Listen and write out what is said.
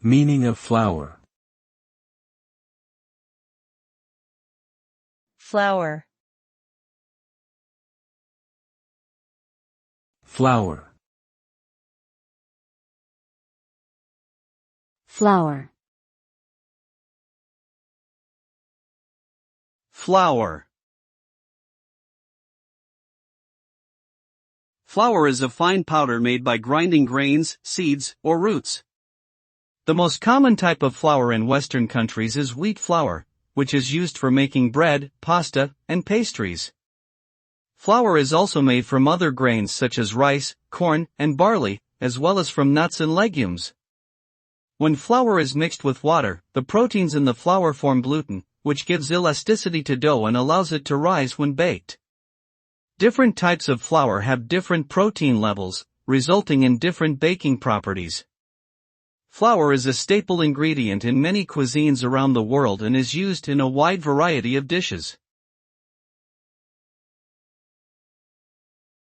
Meaning of flour. Flour. Flour. Flour. Flour. Flour is a fine powder made by grinding grains, seeds, or roots. The most common type of flour in Western countries is wheat flour, which is used for making bread, pasta, and pastries. Flour is also made from other grains such as rice, corn, and barley, as well as from nuts and legumes. When flour is mixed with water, the proteins in the flour form gluten, which gives elasticity to dough and allows it to rise when baked. Different types of flour have different protein levels, resulting in different baking properties. Flour is a staple ingredient in many cuisines around the world and is used in a wide variety of dishes.